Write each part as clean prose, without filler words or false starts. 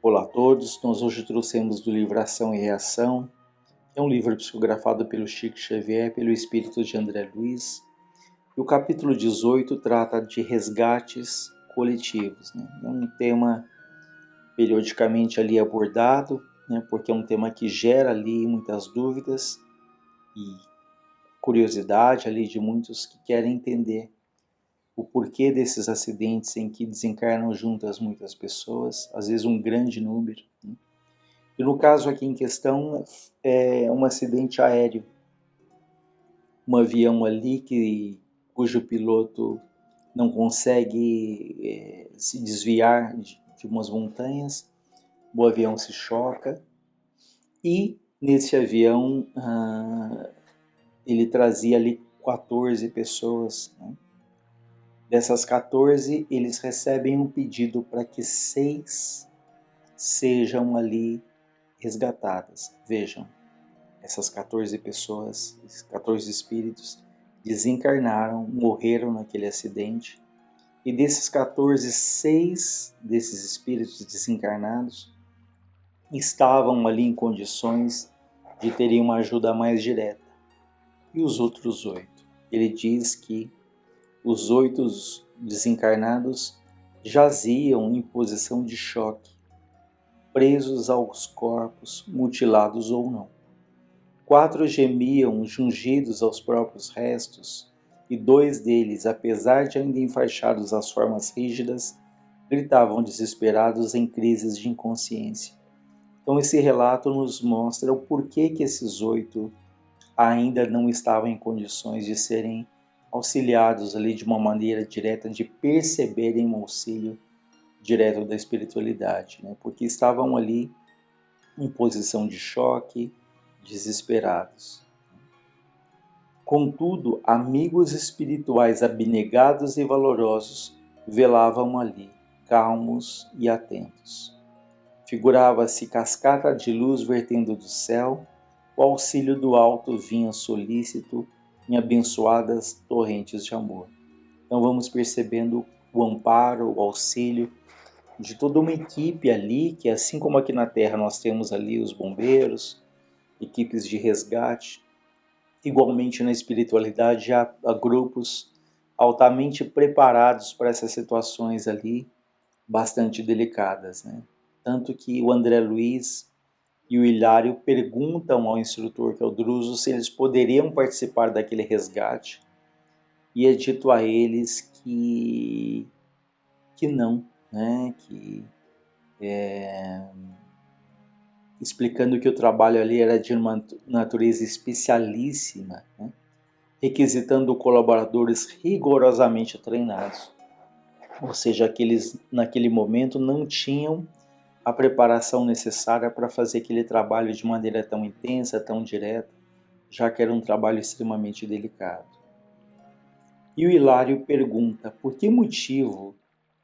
Olá a todos, nós hoje trouxemos do livro Ação e Reação, que é um livro psicografado pelo Chico Xavier, pelo espírito de André Luiz. E o capítulo 18 trata de resgates coletivos, né? É um tema periodicamente ali abordado, né? Porque é um tema que gera ali muitas dúvidas e curiosidade ali de muitos que querem entender o porquê desses acidentes em que desencarnam juntas muitas pessoas, às vezes um grande número, né? E no caso aqui em questão é um acidente aéreo, um avião ali cujo piloto não consegue se desviar de umas montanhas, o avião se choca e nesse avião ele trazia ali 14 pessoas, né? Dessas 14, eles recebem um pedido para que 6 sejam ali resgatadas. Vejam, essas 14 pessoas, esses 14 espíritos, desencarnaram, morreram naquele acidente. E desses 14, 6 desses espíritos desencarnados estavam ali em condições de terem uma ajuda mais direta. E os outros 8? Ele diz que os 8 desencarnados jaziam em posição de choque, presos aos corpos, mutilados ou não. 4 gemiam, jungidos aos próprios restos, e 2 deles, apesar de ainda enfaixados às formas rígidas, gritavam desesperados em crises de inconsciência. Então esse relato nos mostra o porquê que esses 8 ainda não estavam em condições de serem auxiliados ali de uma maneira direta, de perceberem um auxílio direto da espiritualidade, né? Porque estavam ali em posição de choque, desesperados. Contudo, amigos espirituais abnegados e valorosos velavam ali, calmos e atentos. Figurava-se cascata de luz vertendo do céu, o auxílio do alto vinha solícito em abençoadas torrentes de amor. Então vamos percebendo o amparo, o auxílio de toda uma equipe ali, que assim como aqui na Terra nós temos ali os bombeiros, equipes de resgate, igualmente na espiritualidade há grupos altamente preparados para essas situações ali, bastante delicadas, né? Tanto que o André Luiz e o Hilário perguntam ao instrutor, que é o Druso, se eles poderiam participar daquele resgate, e é dito a eles que não, né? Explicando que o trabalho ali era de uma natureza especialíssima, né? Requisitando colaboradores rigorosamente treinados. Ou seja, aqueles naquele momento não tinham a preparação necessária para fazer aquele trabalho de maneira tão intensa, tão direta, já que era um trabalho extremamente delicado. E o Hilário pergunta por que motivo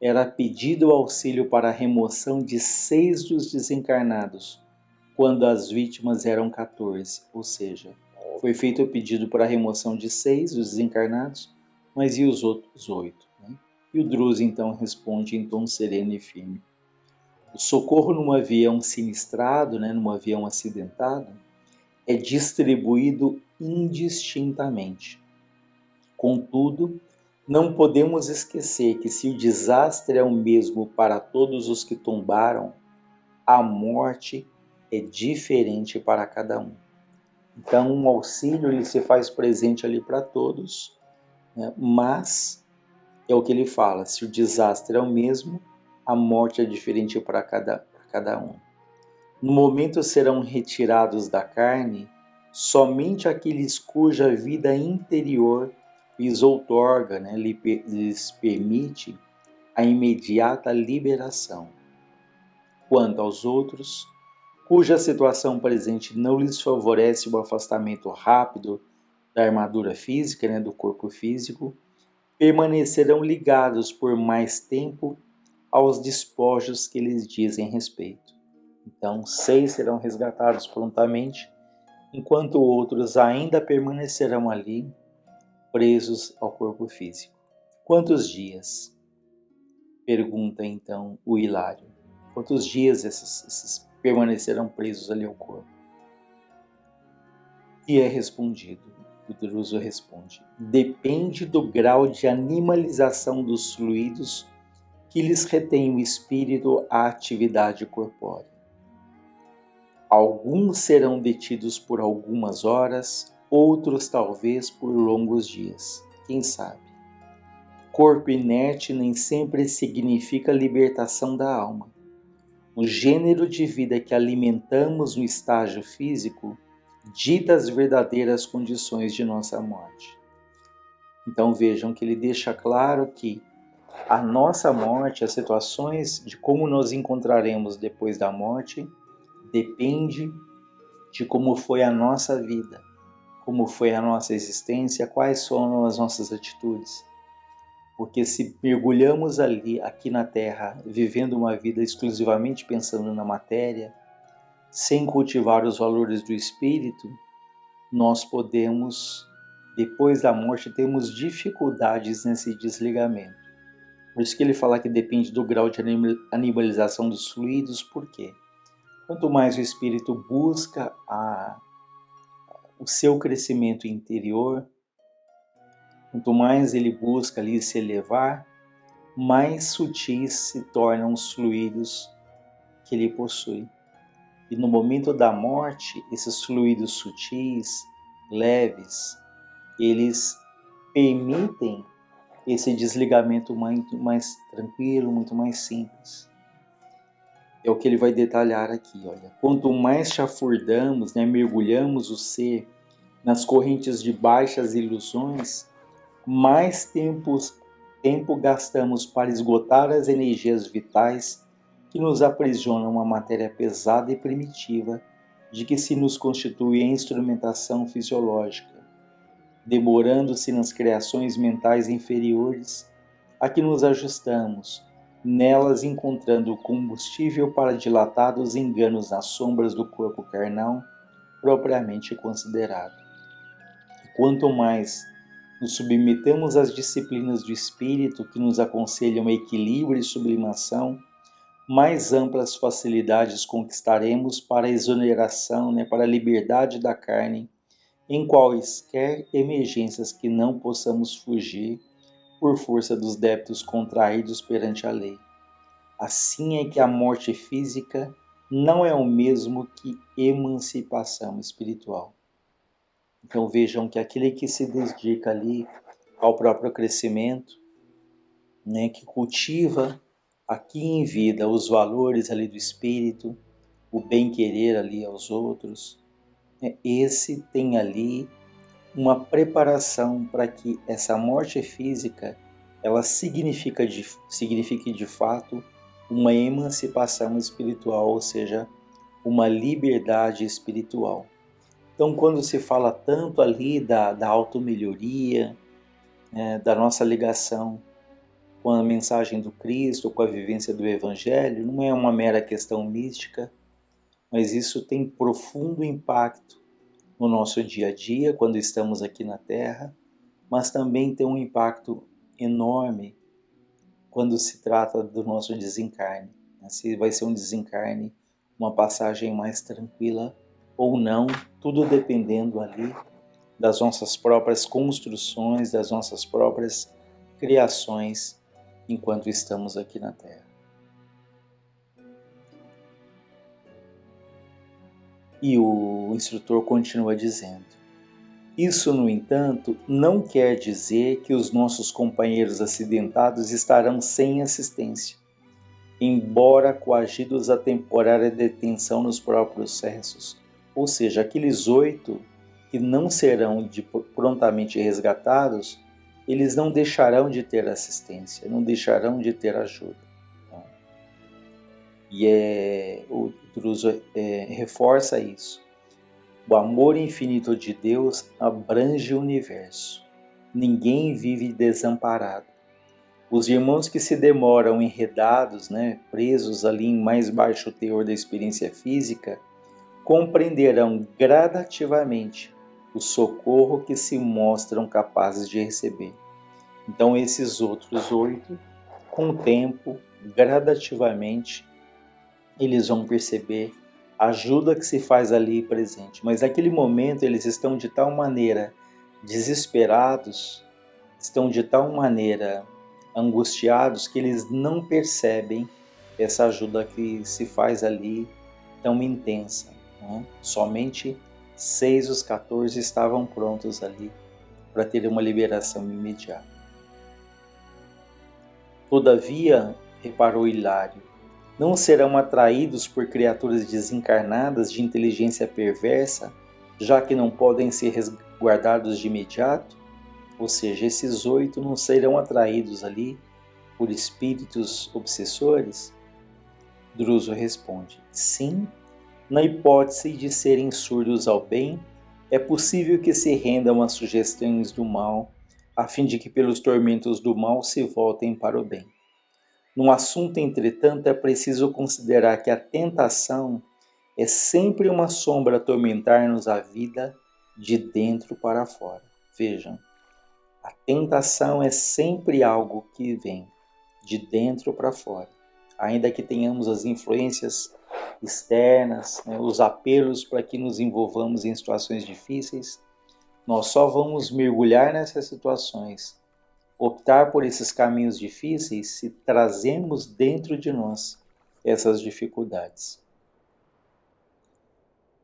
era pedido auxílio para a remoção de 6 dos desencarnados, quando as vítimas eram 14, ou seja, foi feito o pedido para a remoção de 6 dos desencarnados, mas e os outros 8? Né? E o Druso então responde em tom sereno e firme: o socorro num avião sinistrado, né, num avião acidentado, é distribuído indistintamente. Contudo, não podemos esquecer que se o desastre é o mesmo para todos os que tombaram, a morte é diferente para cada um. Então, um auxílio ele se faz presente ali para todos, né? Mas é o que ele fala: se o desastre é o mesmo, a morte é diferente para cada um. No momento serão retirados da carne somente aqueles cuja vida interior lhes outorga, né? Lhes permite a imediata liberação. Quanto aos outros, cuja situação presente não lhes favorece o afastamento rápido da armadura física, né, do corpo físico, permanecerão ligados por mais tempo aos despojos que lhes dizem respeito. Então, 6 serão resgatados prontamente, enquanto outros ainda permanecerão ali, presos ao corpo físico. Quantos dias? Pergunta então o Hilário. Quantos dias esses permanecerão presos ali ao corpo? E é respondido, o Druso responde: depende do grau de animalização dos fluidos que lhes retém o espírito à atividade corpórea. Alguns serão detidos por algumas horas, outros talvez por longos dias, quem sabe. Corpo inerte nem sempre significa libertação da alma. O gênero de vida que alimentamos no estágio físico dita as verdadeiras condições de nossa morte. Então vejam que ele deixa claro que a nossa morte, as situações de como nos encontraremos depois da morte, depende de como foi a nossa vida, como foi a nossa existência, quais foram as nossas atitudes. Porque se mergulhamos aqui na Terra, vivendo uma vida exclusivamente pensando na matéria, sem cultivar os valores do espírito, nós podemos, depois da morte, termos dificuldades nesse desligamento. Por isso que ele fala que depende do grau de animalização dos fluidos. Por quê? Quanto mais o espírito busca o seu crescimento interior, quanto mais ele busca ali se elevar, mais sutis se tornam os fluidos que ele possui. E no momento da morte, esses fluidos sutis, leves, eles permitem esse desligamento muito mais tranquilo, muito mais simples. É o que ele vai detalhar aqui, olha. Quanto mais chafurdamos, mergulhamos o ser nas correntes de baixas ilusões, mais tempo gastamos para esgotar as energias vitais que nos aprisionam a matéria pesada e primitiva de que se nos constitui a instrumentação fisiológica, demorando-se nas criações mentais inferiores a que nos ajustamos, nelas encontrando combustível para dilatados enganos nas sombras do corpo carnal propriamente considerado. Quanto mais nos submetemos às disciplinas do espírito que nos aconselham equilíbrio e sublimação, mais amplas facilidades conquistaremos para a exoneração, para a liberdade da carne, em quaisquer emergências que não possamos fugir por força dos débitos contraídos perante a lei. Assim é que a morte física não é o mesmo que emancipação espiritual. Então vejam que aquele que se dedica ali ao próprio crescimento, que cultiva aqui em vida os valores ali do espírito, o bem-querer ali aos outros, esse tem ali uma preparação para que essa morte física ela signifique de fato uma emancipação espiritual, ou seja, uma liberdade espiritual. Então, quando se fala tanto ali da automelhoria, da nossa ligação com a mensagem do Cristo, com a vivência do Evangelho, não é uma mera questão mística, mas isso tem profundo impacto no nosso dia a dia, quando estamos aqui na Terra, mas também tem um impacto enorme quando se trata do nosso desencarne. Se vai ser um desencarne, uma passagem mais tranquila ou não, tudo dependendo ali das nossas próprias construções, das nossas próprias criações enquanto estamos aqui na Terra. E o instrutor continua dizendo: isso, no entanto, não quer dizer que os nossos companheiros acidentados estarão sem assistência, embora coagidos a temporária detenção nos próprios cessos. Ou seja, aqueles 8 que não serão prontamente resgatados, eles não deixarão de ter assistência, não deixarão de ter ajuda. E o Druso reforça isso. O amor infinito de Deus abrange o universo. Ninguém vive desamparado. Os irmãos que se demoram enredados, presos ali em mais baixo teor da experiência física, compreenderão gradativamente o socorro que se mostram capazes de receber. Então esses outros 8, com o tempo, gradativamente, eles vão perceber a ajuda que se faz ali presente. Mas naquele momento eles estão de tal maneira desesperados, estão de tal maneira angustiados que eles não percebem essa ajuda que se faz ali tão intensa. Né? Somente 6 dos 14 estavam prontos ali para ter uma liberação imediata. Todavia, reparou Hilário, não serão atraídos por criaturas desencarnadas de inteligência perversa, já que não podem ser resguardados de imediato? Ou seja, esses 8 não serão atraídos ali por espíritos obsessores? Druso responde, sim, na hipótese de serem surdos ao bem, é possível que se rendam às sugestões do mal, a fim de que pelos tormentos do mal se voltem para o bem. No assunto, entretanto, é preciso considerar que a tentação é sempre uma sombra a atormentar-nos a vida de dentro para fora. Vejam, a tentação é sempre algo que vem de dentro para fora. Ainda que tenhamos as influências externas, né, os apelos para que nos envolvamos em situações difíceis, nós só vamos mergulhar nessas situações, optar por esses caminhos difíceis se trazemos dentro de nós essas dificuldades.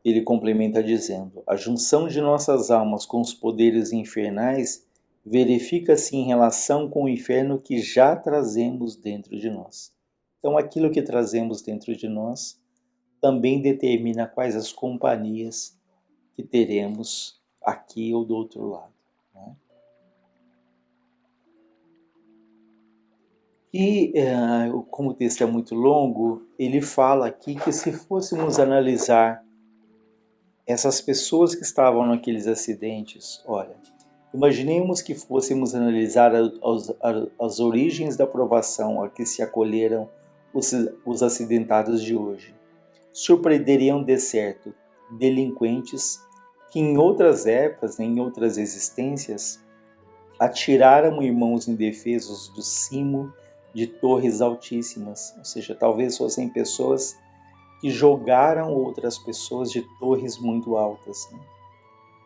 Ele complementa dizendo, a junção de nossas almas com os poderes infernais verifica-se em relação com o inferno que já trazemos dentro de nós. Então, aquilo que trazemos dentro de nós também determina quais as companhias que teremos aqui ou do outro lado. Né? E, como o texto é muito longo, ele fala aqui que se fôssemos analisar essas pessoas que estavam naqueles acidentes, olha, imaginemos que fôssemos analisar as origens da provação a que se acolheram os acidentados de hoje. Surpreenderiam de certo delinquentes que em outras épocas, em outras existências, atiraram irmãos indefesos do cimo de torres altíssimas, ou seja, talvez fossem pessoas que jogaram outras pessoas de torres muito altas. Né?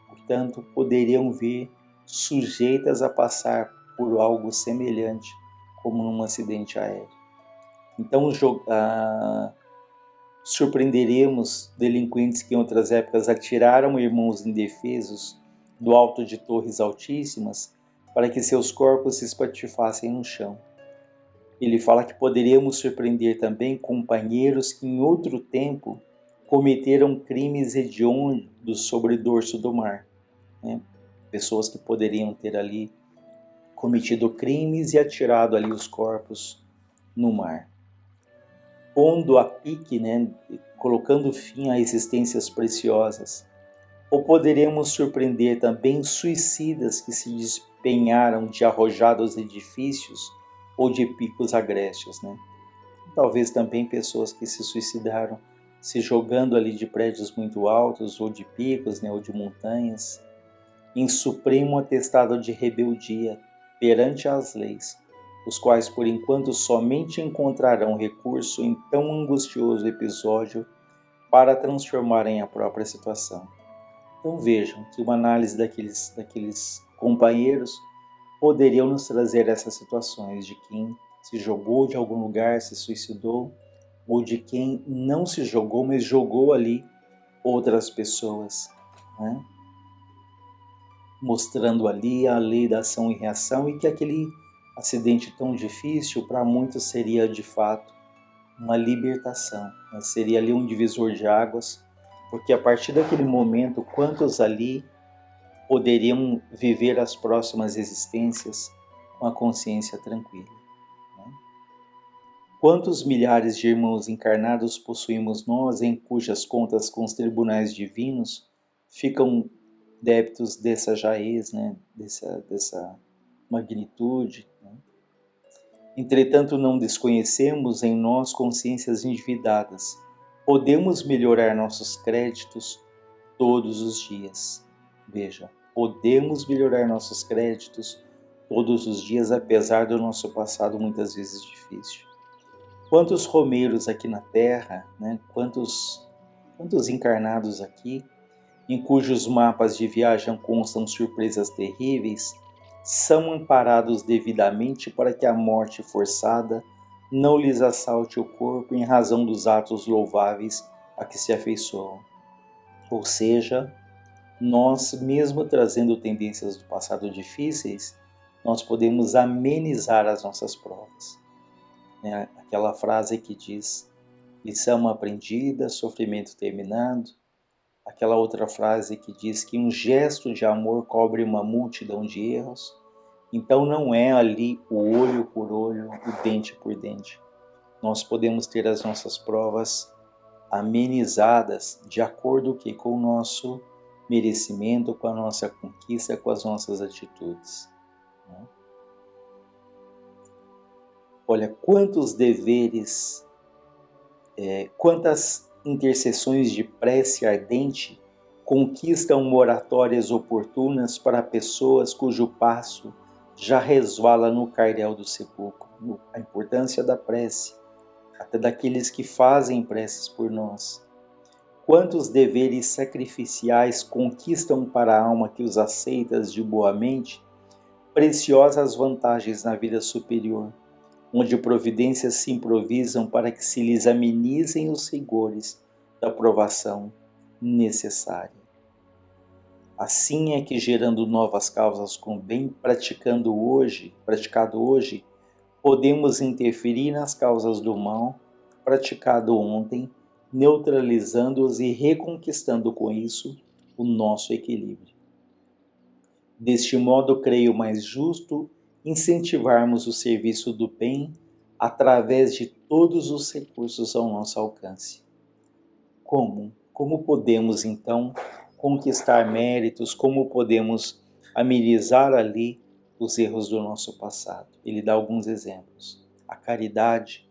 Portanto, poderiam vir sujeitas a passar por algo semelhante, como num acidente aéreo. Então, surpreenderemos delinquentes que em outras épocas atiraram irmãos indefesos do alto de torres altíssimas para que seus corpos se espatifassem no chão. Ele fala que poderíamos surpreender também companheiros que em outro tempo cometeram crimes hediondos sobre o dorso do mar. Né? Pessoas que poderiam ter ali cometido crimes e atirado ali os corpos no mar. Pondo a pique, né? Colocando fim a existências preciosas. Ou poderemos surpreender também suicidas que se despenharam de arrojados edifícios ou de picos agrestes, né? Talvez também pessoas que se suicidaram se jogando ali de prédios muito altos ou de picos, né, ou de montanhas, em supremo atestado de rebeldia perante as leis, os quais por enquanto somente encontrarão recurso em tão angustioso episódio para transformarem a própria situação. Então vejam que uma análise daqueles companheiros poderiam nos trazer essas situações de quem se jogou de algum lugar, se suicidou, ou de quem não se jogou, mas jogou ali outras pessoas, né? Mostrando ali a lei da ação e reação e que aquele acidente tão difícil para muitos seria de fato uma libertação, né? Seria ali um divisor de águas, porque a partir daquele momento, quantos ali poderiam viver as próximas existências com a consciência tranquila. Né? Quantos milhares de irmãos encarnados possuímos nós, em cujas contas com os tribunais divinos ficam débitos dessa jaez, né? dessa magnitude. Né? Entretanto, não desconhecemos em nós consciências endividadas. Podemos melhorar nossos créditos todos os dias. Veja, podemos melhorar nossos créditos todos os dias, apesar do nosso passado muitas vezes difícil. Quantos romeiros aqui na Terra, né? Quantos encarnados aqui, em cujos mapas de viagem constam surpresas terríveis, são amparados devidamente para que a morte forçada não lhes assalte o corpo em razão dos atos louváveis a que se afeiçoam. Ou seja, nós, mesmo trazendo tendências do passado difíceis, nós podemos amenizar as nossas provas. Aquela frase que diz, lição aprendida, sofrimento terminado. Aquela outra frase que diz que um gesto de amor cobre uma multidão de erros. Então não é ali o olho por olho, o dente por dente. Nós podemos ter as nossas provas amenizadas de acordo com o nosso merecimento, com a nossa conquista, com as nossas atitudes. Olha, quantos deveres, quantas intercessões de prece ardente conquistam moratórias oportunas para pessoas cujo passo já resvala no cairel do sepulcro. A importância da prece, até daqueles que fazem preces por nós. Quantos deveres sacrificiais conquistam para a alma que os aceitas de boa mente preciosas vantagens na vida superior, onde providências se improvisam para que se lhes amenizem os rigores da provação necessária. Assim é que, gerando novas causas com bem praticado hoje, podemos interferir nas causas do mal praticado ontem, neutralizando-os e reconquistando com isso o nosso equilíbrio. Deste modo, creio mais justo incentivarmos o serviço do bem através de todos os recursos ao nosso alcance. Como? Como podemos, então, conquistar méritos? Como podemos amenizar ali os erros do nosso passado? Ele dá alguns exemplos. A caridade,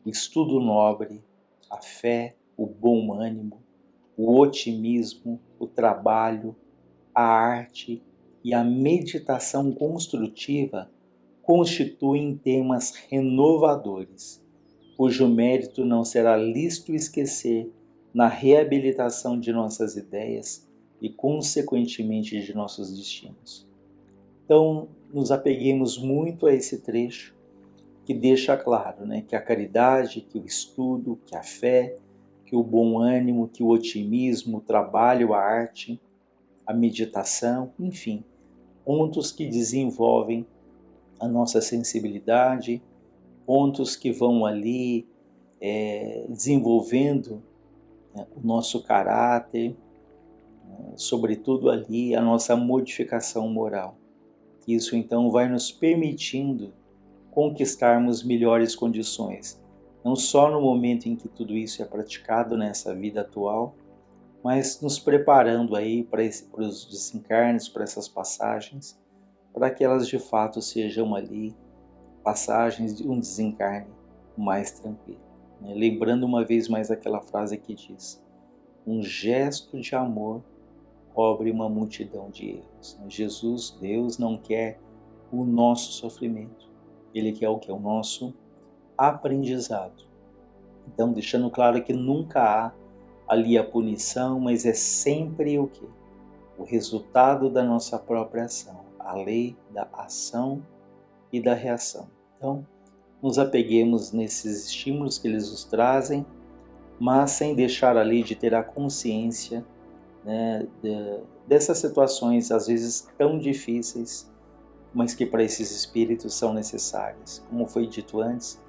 o estudo nobre, a fé, o bom ânimo, o otimismo, o trabalho, a arte e a meditação construtiva constituem temas renovadores, cujo mérito não será lícito esquecer na reabilitação de nossas ideias e, consequentemente, de nossos destinos. Então, nos apeguemos muito a esse trecho que deixa claro, que a caridade, que o estudo, que a fé, que o bom ânimo, que o otimismo, o trabalho, a arte, a meditação, enfim, pontos que desenvolvem a nossa sensibilidade, pontos que vão ali desenvolvendo o nosso caráter, sobretudo ali a nossa modificação moral. Isso então vai nos permitindo conquistarmos melhores condições, não só no momento em que tudo isso é praticado nessa vida atual, mas nos preparando aí para os desencarnes, para essas passagens, para que elas de fato sejam ali passagens de um desencarne mais tranquilo. Lembrando uma vez mais aquela frase que diz, um gesto de amor cobre uma multidão de erros. Jesus, Deus, não quer o nosso sofrimento. Ele quer o que? O nosso aprendizado. Então, deixando claro que nunca há ali a punição, mas é sempre o quê? O resultado da nossa própria ação. A lei da ação e da reação. Então, nos apeguemos nesses estímulos que eles nos trazem, mas sem deixar ali de ter a consciência dessas situações, às vezes tão difíceis, mas que para esses espíritos são necessárias. Como foi dito antes,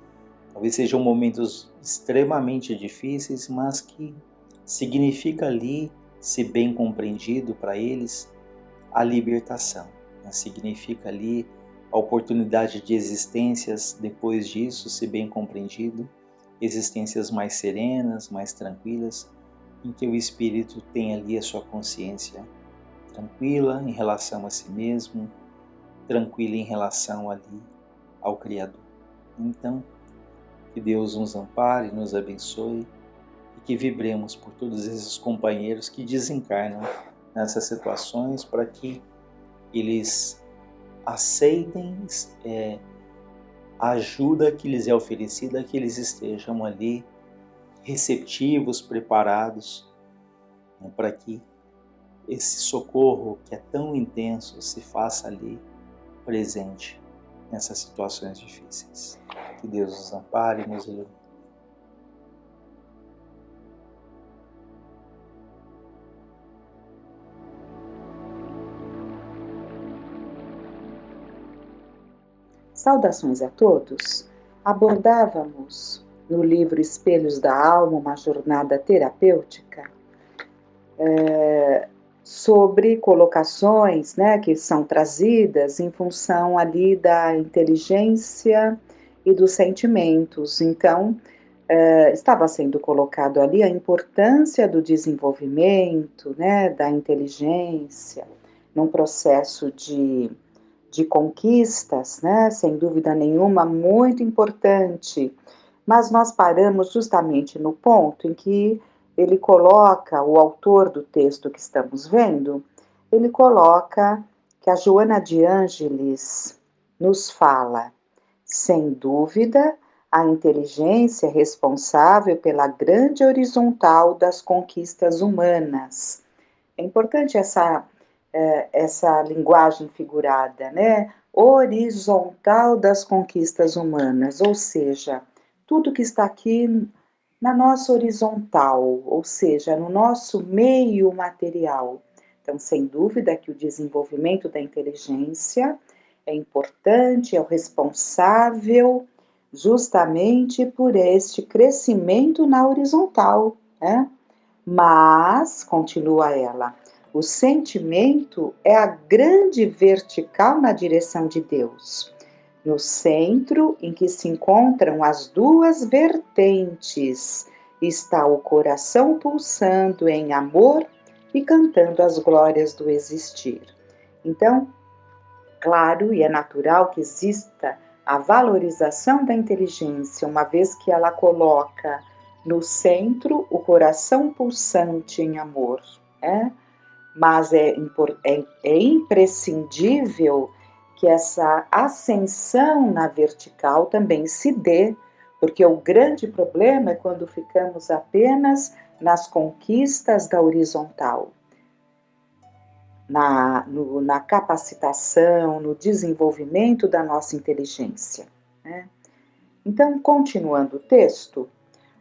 talvez sejam momentos extremamente difíceis, mas que significa ali, se bem compreendido para eles, a libertação. Significa ali a oportunidade de existências depois disso, se bem compreendido, existências mais serenas, mais tranquilas, em que o espírito tem ali a sua consciência tranquila em relação a si mesmo, tranquila em relação ali ao Criador. Então, que Deus nos ampare, nos abençoe e que vibremos por todos esses companheiros que desencarnam nessas situações para que eles aceitem a ajuda que lhes é oferecida, que eles estejam ali receptivos, preparados, né, para que esse socorro que é tão intenso se faça ali presente nessas situações difíceis. Que Deus os ampare e nos ilumine. Saudações a todos! Abordávamos no livro Espelhos da Alma, uma jornada terapêutica, sobre colocações, né, que são trazidas em função ali da inteligência e dos sentimentos. Então, estava sendo colocado ali a importância do desenvolvimento, né, da inteligência, num processo de conquistas, né, sem dúvida nenhuma, muito importante. Mas nós paramos justamente no ponto em que ele coloca, o autor do texto que estamos vendo, ele coloca que a Joana de Ângeles nos fala, sem dúvida, a inteligência é responsável pela grande horizontal das conquistas humanas. É importante essa linguagem figurada, né? Horizontal das conquistas humanas, ou seja, tudo que está aqui na nossa horizontal, ou seja, no nosso meio material. Então, sem dúvida que o desenvolvimento da inteligência é importante, é o responsável justamente por este crescimento na horizontal, né? Mas, continua ela, o sentimento é a grande vertical na direção de Deus, no centro em que se encontram as duas vertentes, está o coração pulsando em amor e cantando as glórias do existir. Então, claro e é natural que exista a valorização da inteligência, uma vez que ela coloca no centro o coração pulsante em amor, né? Mas é imprescindível que essa ascensão na vertical também se dê, porque o grande problema é quando ficamos apenas nas conquistas da horizontal, na capacitação, no desenvolvimento da nossa inteligência, né? Então, continuando o texto,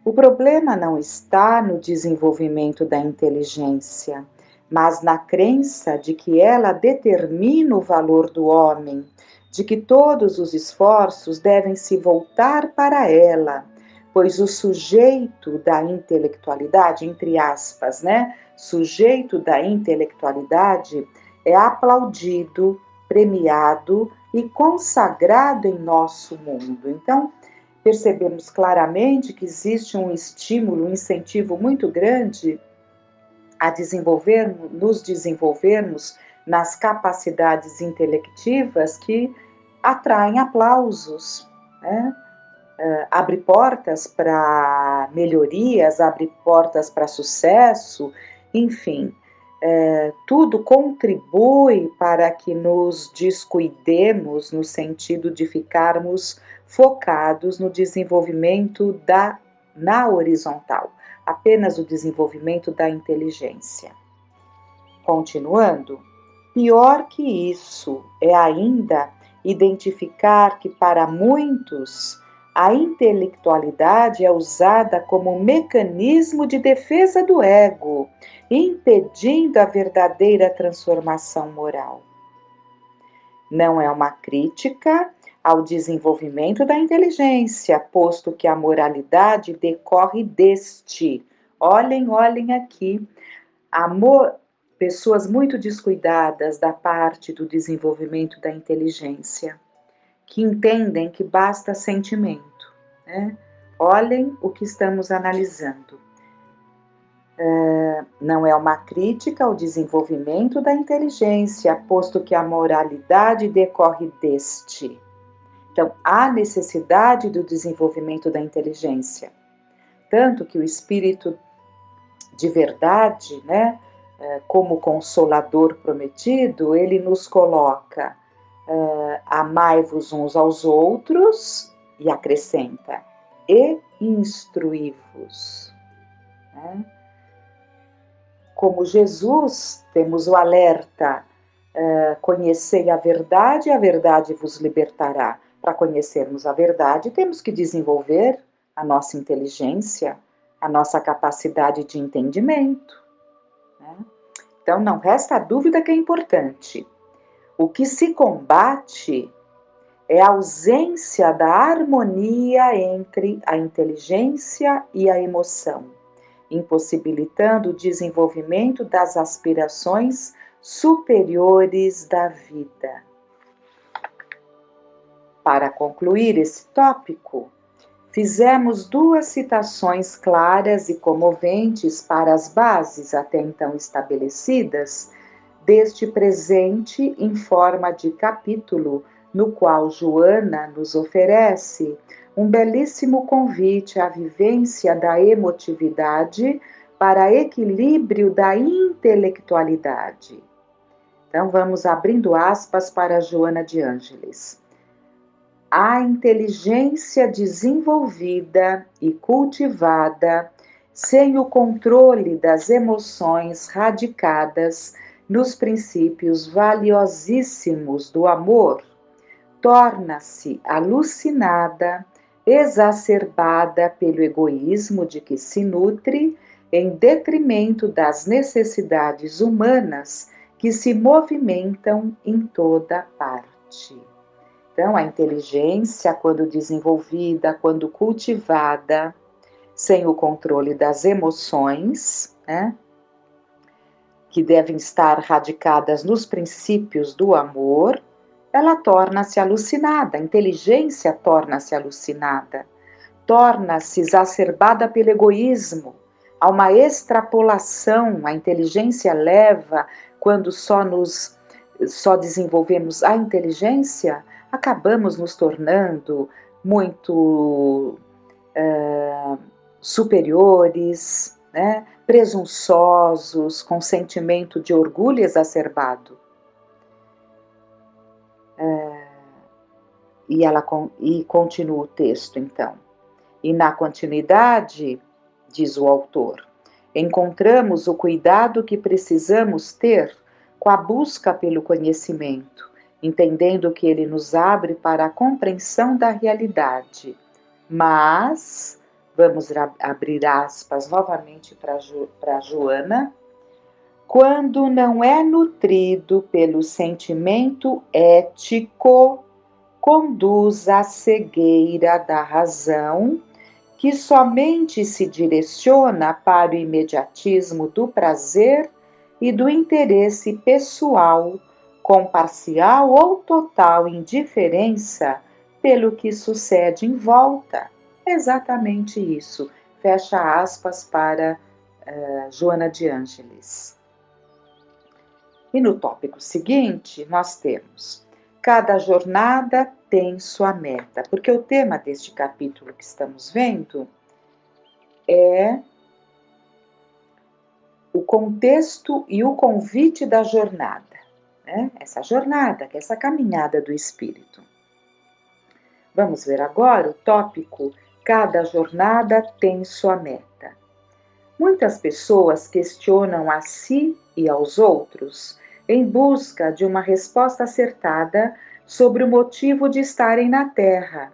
o problema não está no desenvolvimento da inteligência, mas na crença de que ela determina o valor do homem, de que todos os esforços devem se voltar para ela, pois o sujeito da intelectualidade, entre aspas, né? Sujeito da intelectualidade é aplaudido, premiado e consagrado em nosso mundo. Então, percebemos claramente que existe um estímulo, um incentivo muito grande a nos desenvolvermos nas capacidades intelectivas que atraem aplausos, né? Abre portas para melhorias, abre portas para sucesso, enfim, tudo contribui para que nos descuidemos no sentido de ficarmos focados no desenvolvimento na horizontal, apenas o desenvolvimento da inteligência. Continuando, pior que isso é ainda identificar que para muitos a intelectualidade é usada como mecanismo de defesa do ego, impedindo a verdadeira transformação moral. Não é uma crítica ao desenvolvimento da inteligência, posto que a moralidade decorre deste. Olhem aqui, pessoas muito descuidadas da parte do desenvolvimento da inteligência, que entendem que basta sentimento, né? Olhem o que estamos analisando. Não é uma crítica ao desenvolvimento da inteligência, posto que a moralidade decorre deste. Então, há necessidade do desenvolvimento da inteligência. Tanto que o Espírito de verdade, né, como consolador prometido, ele nos coloca amai-vos uns aos outros, e acrescenta, e instruí-vos. Né? Como Jesus, temos o alerta, conhecei a verdade vos libertará. Para conhecermos a verdade, temos que desenvolver a nossa inteligência, a nossa capacidade de entendimento. Né? Então, não resta dúvida que é importante. O que se combate é a ausência da harmonia entre a inteligência e a emoção, impossibilitando o desenvolvimento das aspirações superiores da vida. Para concluir esse tópico, fizemos 2 citações claras e comoventes para as bases até então estabelecidas deste presente em forma de capítulo, no qual Joana nos oferece um belíssimo convite à vivência da emotividade para equilíbrio da intelectualidade. Então vamos abrindo aspas para Joana de Ângeles. A inteligência desenvolvida e cultivada, sem o controle das emoções radicadas nos princípios valiosíssimos do amor, torna-se alucinada, exacerbada pelo egoísmo de que se nutre, em detrimento das necessidades humanas que se movimentam em toda parte. Então, a inteligência, quando desenvolvida, quando cultivada, sem o controle das emoções, né, que devem estar radicadas nos princípios do amor, ela torna-se alucinada, a inteligência torna-se alucinada, torna-se exacerbada pelo egoísmo, há uma extrapolação, a inteligência leva, quando só desenvolvemos a inteligência, acabamos nos tornando muito superiores, né? Presunçosos, com sentimento de orgulho exacerbado. E continua o texto, então. E na continuidade, diz o autor, encontramos o cuidado que precisamos ter com a busca pelo conhecimento, entendendo que ele nos abre para a compreensão da realidade. Mas, vamos abrir aspas novamente para Joana, quando não é nutrido pelo sentimento ético, conduz à cegueira da razão, que somente se direciona para o imediatismo do prazer e do interesse pessoal, com parcial ou total indiferença pelo que sucede em volta. Exatamente isso. Fecha aspas para Joana de Ângeles. E no tópico seguinte, nós temos: cada jornada tem sua meta, porque o tema deste capítulo que estamos vendo é o contexto e o convite da jornada, né? Essa jornada, que é essa caminhada do espírito. Vamos ver agora o tópico: cada jornada tem sua meta. Muitas pessoas questionam a si e aos outros em busca de uma resposta acertada sobre o motivo de estarem na Terra.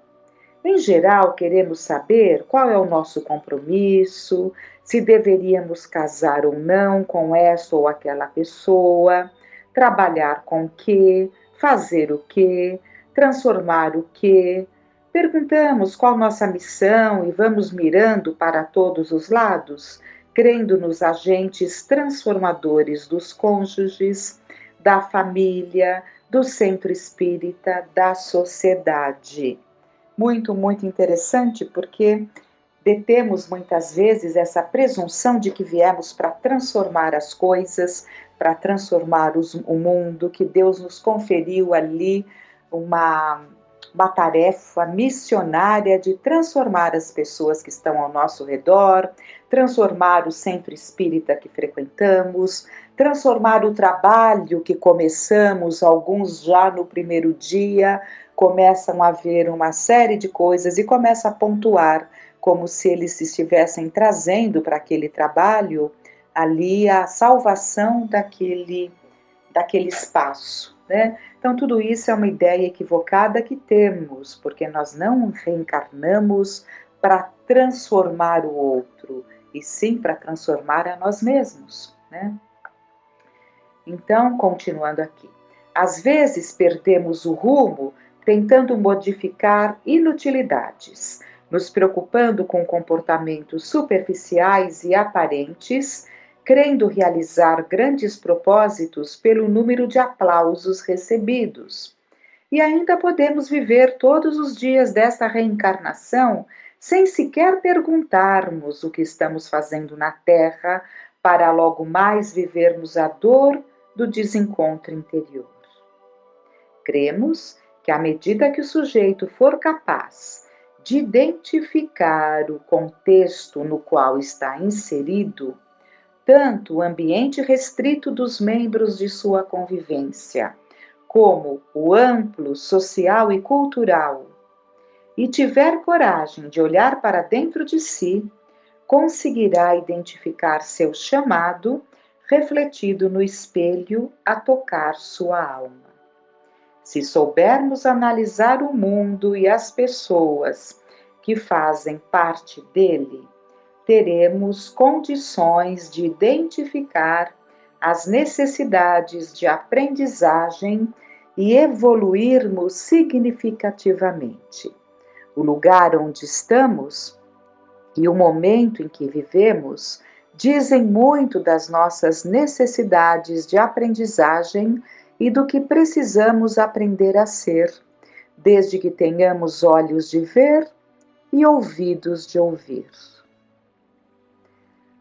Em geral, queremos saber qual é o nosso compromisso, se deveríamos casar ou não com essa ou aquela pessoa, trabalhar com o quê, fazer o quê, transformar o quê. Perguntamos qual nossa missão e vamos mirando para todos os lados, crendo nos agentes transformadores dos cônjuges, da família, do centro espírita, da sociedade. Muito, muito interessante, porque detemos muitas vezes essa presunção de que viemos para transformar as coisas, para transformar o mundo, que Deus nos conferiu ali uma tarefa missionária de transformar as pessoas que estão ao nosso redor, transformar o centro espírita que frequentamos, transformar o trabalho que começamos, alguns já no primeiro dia, começam a ver uma série de coisas e começa a pontuar, como se eles estivessem trazendo para aquele trabalho ali a salvação daquele espaço, né? Então, tudo isso é uma ideia equivocada que temos, porque nós não reencarnamos para transformar o outro, e sim para transformar a nós mesmos, né? Então, continuando aqui. Às vezes perdemos o rumo tentando modificar inutilidades, nos preocupando com comportamentos superficiais e aparentes, crendo realizar grandes propósitos pelo número de aplausos recebidos. E ainda podemos viver todos os dias desta reencarnação sem sequer perguntarmos o que estamos fazendo na Terra para logo mais vivermos a dor do desencontro interior. Cremos que à medida que o sujeito for capaz de identificar o contexto no qual está inserido, tanto o ambiente restrito dos membros de sua convivência, como o amplo social e cultural, e tiver coragem de olhar para dentro de si, conseguirá identificar seu chamado refletido no espelho a tocar sua alma. Se soubermos analisar o mundo e as pessoas que fazem parte dele, teremos condições de identificar as necessidades de aprendizagem e evoluirmos significativamente. O lugar onde estamos e o momento em que vivemos dizem muito das nossas necessidades de aprendizagem e do que precisamos aprender a ser, desde que tenhamos olhos de ver e ouvidos de ouvir.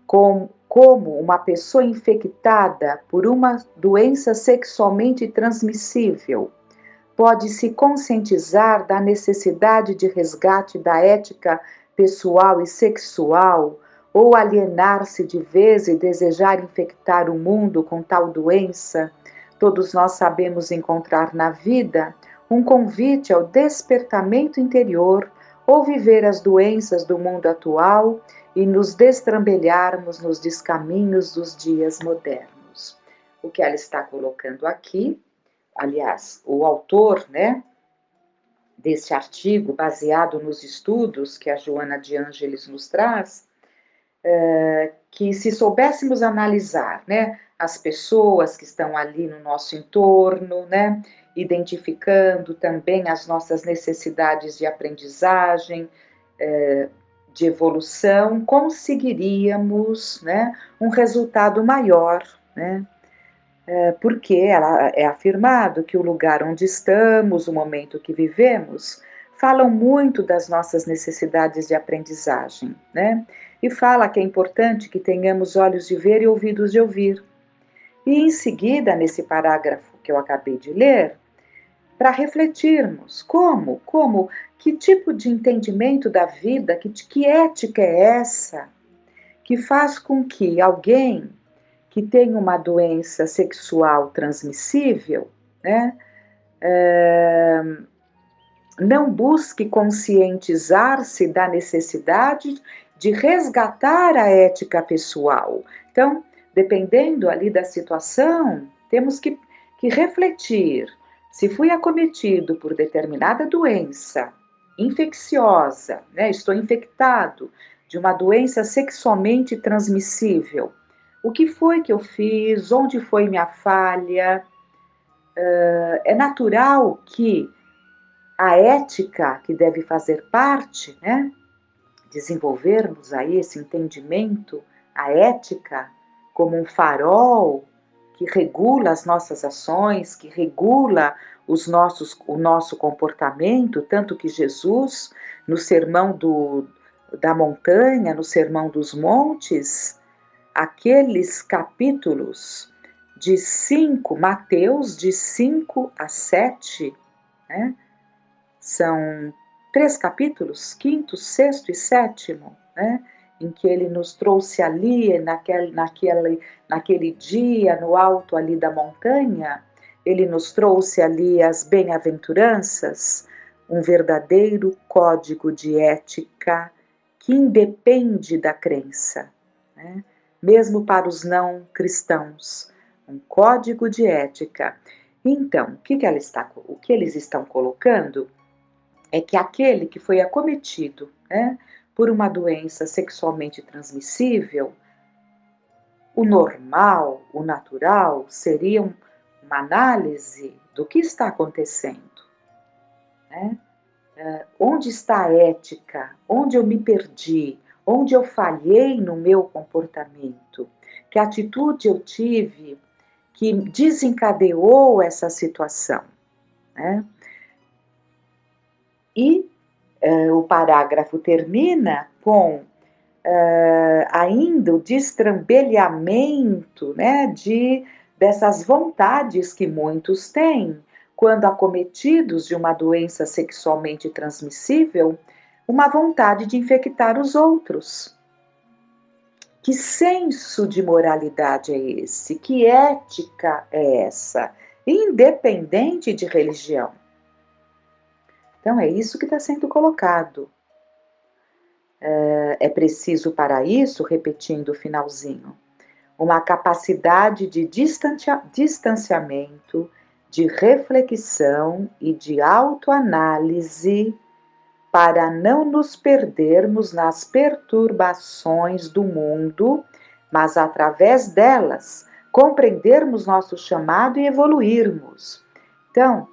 Como uma pessoa infectada por uma doença sexualmente transmissível pode se conscientizar da necessidade de resgate da ética pessoal e sexual, ou alienar-se de vez e desejar infectar o mundo com tal doença, todos nós sabemos encontrar na vida um convite ao despertamento interior ou viver as doenças do mundo atual e nos destrambelharmos nos descaminhos dos dias modernos. O que ela está colocando aqui, aliás, o autor, né, desse artigo, baseado nos estudos que a Joana de Ângeles nos traz, que se soubéssemos analisar, né, as pessoas que estão ali no nosso entorno, né, identificando também as nossas necessidades de aprendizagem, de evolução, conseguiríamos, né, um resultado maior, né, porque ela é afirmado que o lugar onde estamos, o momento que vivemos, falam muito das nossas necessidades de aprendizagem, né? E fala que é importante que tenhamos olhos de ver e ouvidos de ouvir. E em seguida, nesse parágrafo que eu acabei de ler, para refletirmos que tipo de entendimento da vida, que ética é essa que faz com que alguém que tem uma doença sexual transmissível, né, não busque conscientizar-se da necessidade de resgatar a ética pessoal. Então, dependendo ali da situação, temos que refletir. Se fui acometido por determinada doença infecciosa, né, estou infectado de uma doença sexualmente transmissível, o que foi que eu fiz? Onde foi minha falha? É natural que a ética, que deve fazer parte, né, desenvolvermos aí esse entendimento, a ética como um farol que regula as nossas ações, que regula o nosso comportamento, tanto que Jesus, no sermão da montanha, no sermão dos montes, aqueles capítulos Mateus de 5 a 7, né, São 3 capítulos, 5º, 6º e 7º, né? Em que ele nos trouxe ali, naquele dia, no alto ali da montanha, ele nos trouxe ali as bem-aventuranças, um verdadeiro código de ética que independe da crença, né? Mesmo para os não cristãos, um código de ética. Então, o que eles estão colocando é que aquele que foi acometido, né, por uma doença sexualmente transmissível, o normal, o natural, seria uma análise do que está acontecendo, né? Onde está a ética? Onde eu me perdi? Onde eu falhei no meu comportamento? Que atitude eu tive que desencadeou essa situação, né? E o parágrafo termina com ainda o destrambelhamento, né, dessas vontades que muitos têm quando acometidos de uma doença sexualmente transmissível, uma vontade de infectar os outros. Que senso de moralidade é esse? Que ética é essa? Independente de religião. Então, é isso que está sendo colocado. É preciso para isso, repetindo o finalzinho, uma capacidade de distanciamento, de reflexão e de autoanálise para não nos perdermos nas perturbações do mundo, mas através delas compreendermos nosso chamado e evoluirmos. Então,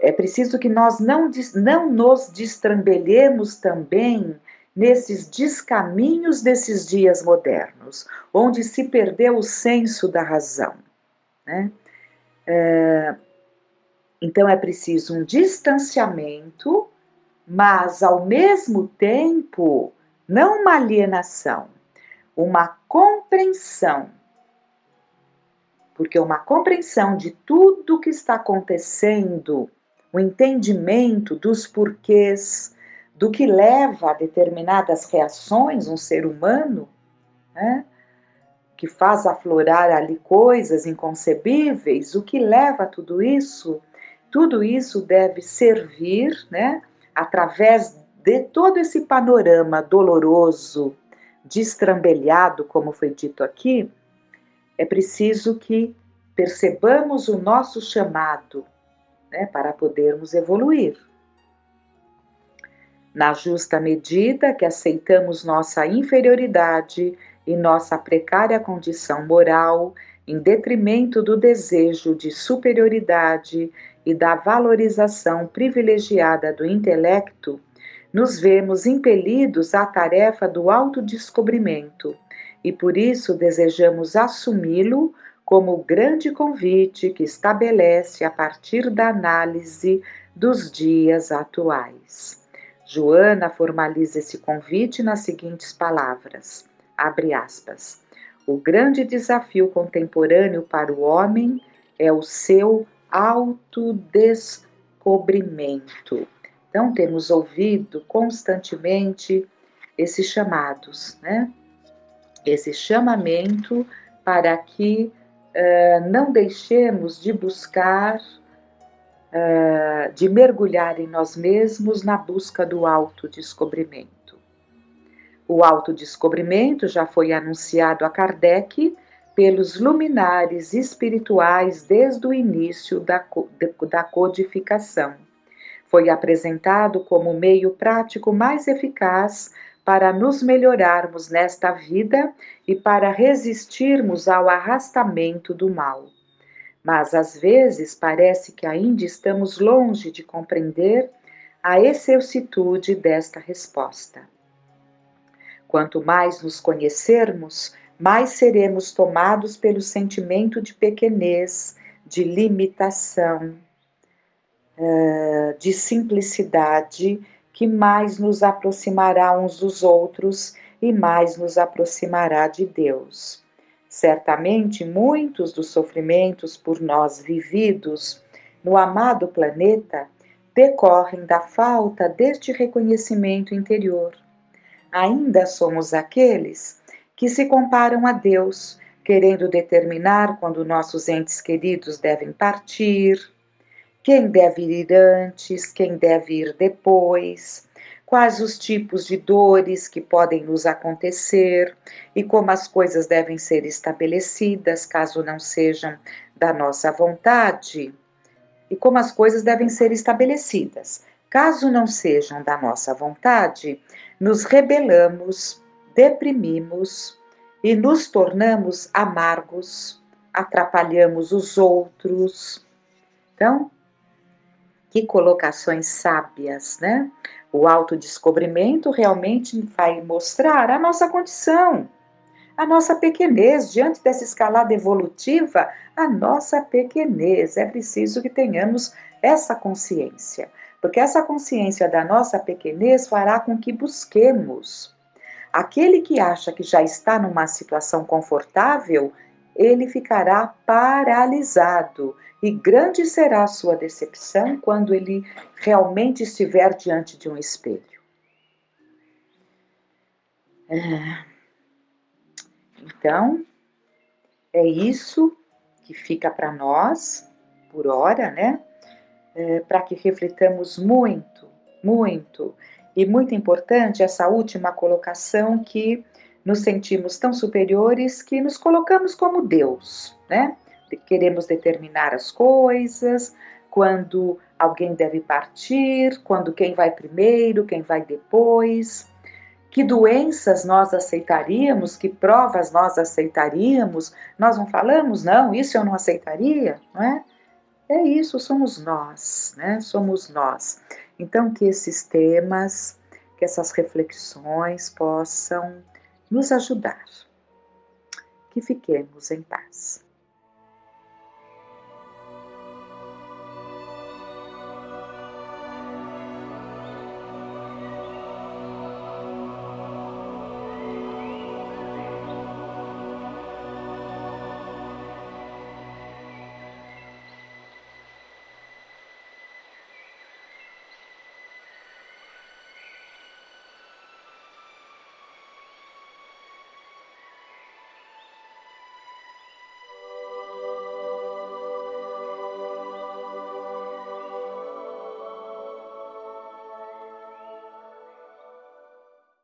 é preciso que nós não nos destrambelhemos também nesses descaminhos desses dias modernos, onde se perdeu o senso da razão, né? Então é preciso um distanciamento, mas ao mesmo tempo não uma alienação, uma compreensão, porque uma compreensão de tudo que está acontecendo, o entendimento dos porquês, do que leva a determinadas reações um ser humano, né, que faz aflorar ali coisas inconcebíveis, o que leva a tudo isso deve servir, né, através de todo esse panorama doloroso, destrambelhado, como foi dito aqui, é preciso que percebamos o nosso chamado, né, para podermos evoluir. Na justa medida que aceitamos nossa inferioridade e nossa precária condição moral, em detrimento do desejo de superioridade e da valorização privilegiada do intelecto, nos vemos impelidos à tarefa do autodescobrimento e por isso desejamos assumi-lo como o grande convite que estabelece a partir da análise dos dias atuais. Joana formaliza esse convite nas seguintes palavras, abre aspas, o grande desafio contemporâneo para o homem é o seu autodescobrimento. Então, temos ouvido constantemente esses chamados, né? Esse chamamento para que não deixemos de buscar de mergulhar em nós mesmos na busca do autodescobrimento. O autodescobrimento já foi anunciado a Kardec pelos luminares espirituais desde o início da codificação. Foi apresentado como o meio prático mais eficaz para nos melhorarmos nesta vida e para resistirmos ao arrastamento do mal. Mas às vezes parece que ainda estamos longe de compreender a excelsitude desta resposta. Quanto mais nos conhecermos, mais seremos tomados pelo sentimento de pequenez, de limitação, de simplicidade, que mais nos aproximará uns dos outros e mais nos aproximará de Deus. Certamente, muitos dos sofrimentos por nós vividos no amado planeta decorrem da falta deste reconhecimento interior. Ainda somos aqueles que se comparam a Deus, querendo determinar quando nossos entes queridos devem partir, quem deve ir antes, quem deve ir depois, quais os tipos de dores que podem nos acontecer e como as coisas devem ser estabelecidas caso não sejam da nossa vontade, e como as coisas devem ser estabelecidas. Caso não sejam da nossa vontade, nos rebelamos, deprimimos e nos tornamos amargos, atrapalhamos os outros. Então, que colocações sábias, né? O autodescobrimento realmente vai mostrar a nossa condição, a nossa pequenez diante dessa escalada evolutiva, a nossa pequenez. É preciso que tenhamos essa consciência, porque essa consciência da nossa pequenez fará com que busquemos. Aquele que acha que já está numa situação confortável, ele ficará paralisado e grande será a sua decepção quando ele realmente estiver diante de um espelho. Então, é isso que fica para nós, por hora, né? Para que reflitamos muito, muito. E muito importante essa última colocação, que nos sentimos tão superiores que nos colocamos como Deus, né? Queremos determinar as coisas, quando alguém deve partir, quando quem vai primeiro, quem vai depois. Que doenças nós aceitaríamos, que provas nós aceitaríamos, nós não falamos, não, isso eu não aceitaria, não é? É isso, somos nós, né? Somos nós. Então, que esses temas, que essas reflexões possam nos ajudar. Que fiquemos em paz.